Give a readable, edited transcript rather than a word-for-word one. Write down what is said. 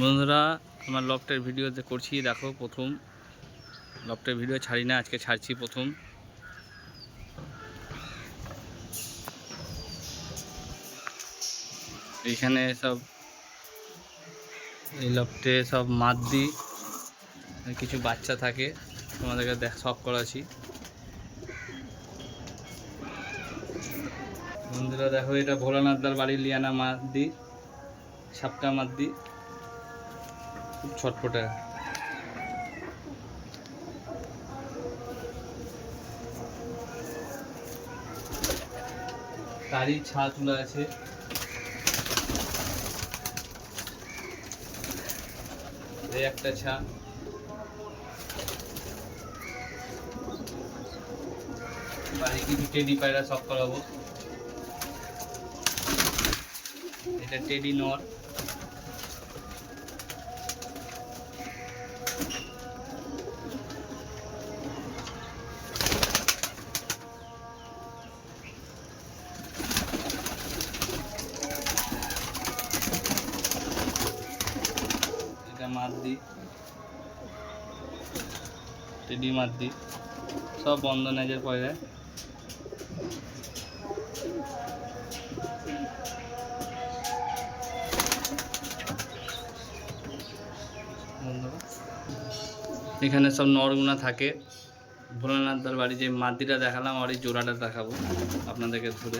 বন্ধুরা, আমার লফটের ভিডিওতে করছি। দেখো, প্রথম লফটের ভিডিও ছাড়ি না, আজকে ছাড়ছি প্রথম। এইখানে সব এই লফটে সব মাদ্দি কিছু বাচ্চা থাকে, তোমাদেরকে সব করাছি। বন্ধুরা দেখো, এটা ভোলানাথদার বাড়ির লিয়ানা মাদ্দি, সাপটা মাদ্দি, খুব ছটফটে। তারই ছা তুলে আছে। এই একটা ছা, বাড়ি কিছু টেডি পায়রা সব করাবো। এটা টেডি নর, এটা মাদ্দি, টেডি মাদ্দি, সব বন্ধনাজের পয়রা। এখানে সব নরগুনা থাকে। ভোলানাথদার বাড়ি যে মাদ্দিটা দেখালাম, আর এই জোড়াটা দেখাবো আপনাদেরকে ধরে।